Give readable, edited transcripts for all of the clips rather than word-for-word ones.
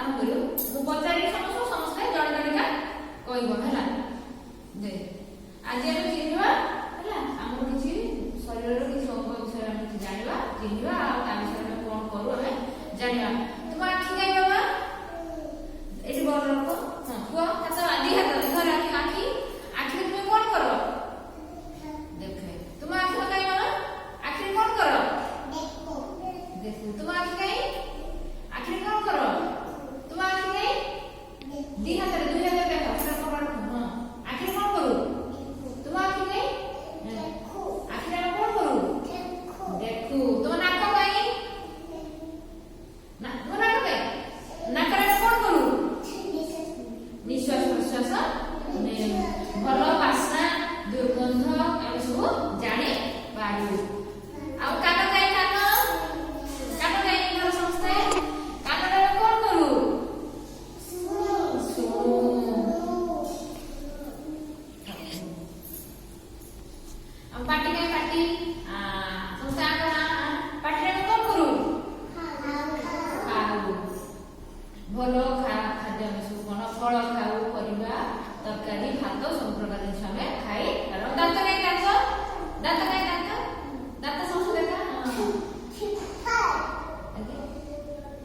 आरंभ करियो मु पचारि समस्त जण जणिका कहइबो हला दे आज हम चिन्हवा हला हमर किछि शरीर रो किछि अंग विषय हम जानिबा चिन्हवा आ ता विषय में कोन करू हम जानिबा तुम आखि गाय बाबा एठी बोल रखो हां को हाथ आदि हाथ धर आखि आखि तुम कोन करो देखे तुम आखि गाय बाबा आखि कोन करो देखो देखो तुम आखि गाय आखि कोन करो तुम आखि गाय दी हाथ रे दुई हाथ देखो हाथ पकड़ हां आखि कोन करू तुम आखि गाय देखो आखि रे कोन करू देखो देखो तुम नाक गाय ना तुम नाक गाय नाक रे कोन करू निश्वास प्रश्वास भल बासना दुर्गंध एम सब जाने पारू आ कान गाय कान गाय घर समस्ते कान रे कोन करू सुनु हम पाटी गाय पाटी समस्ते पाटी रे कोन करू खाऊ भल खाद्य हम सब कोन फल खाऊ परिबा तरकारी भात सब प्रकार जिनिस हमें खाई कारण दांत गाय दांत दांत समस्त देखा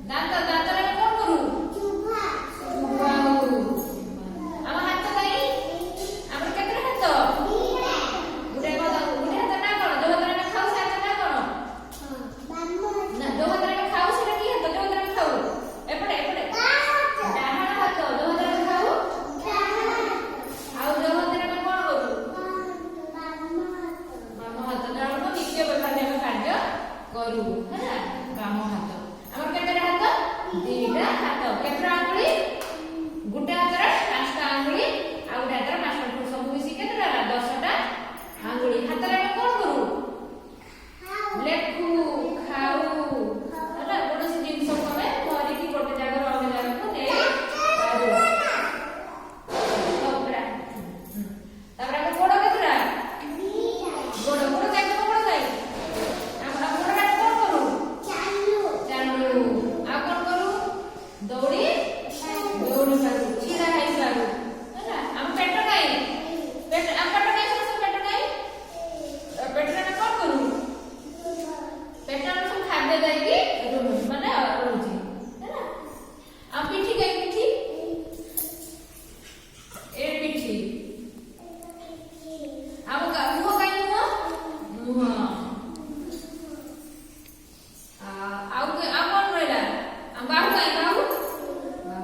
दांत दांत रे कोन करू चुबाऊ हम हाथ गाय हमर केतरे हाथ गुडे हाथ ना कोन दो हाथ रे खाऊ से हाथ ना कोन ना दो हाथ रे खाऊ से की हाथ दो हाथ रे खाऊ एपड़े डाहाण हाथ दो हाथ रे खाऊ आउ दो हाथ रे कोन करू बाम हाथ डालो नित्य व्यवहार में कार्य करू है बाम हाथ हमर केतरे हाथ दीटा हाथ केतरा आंगुली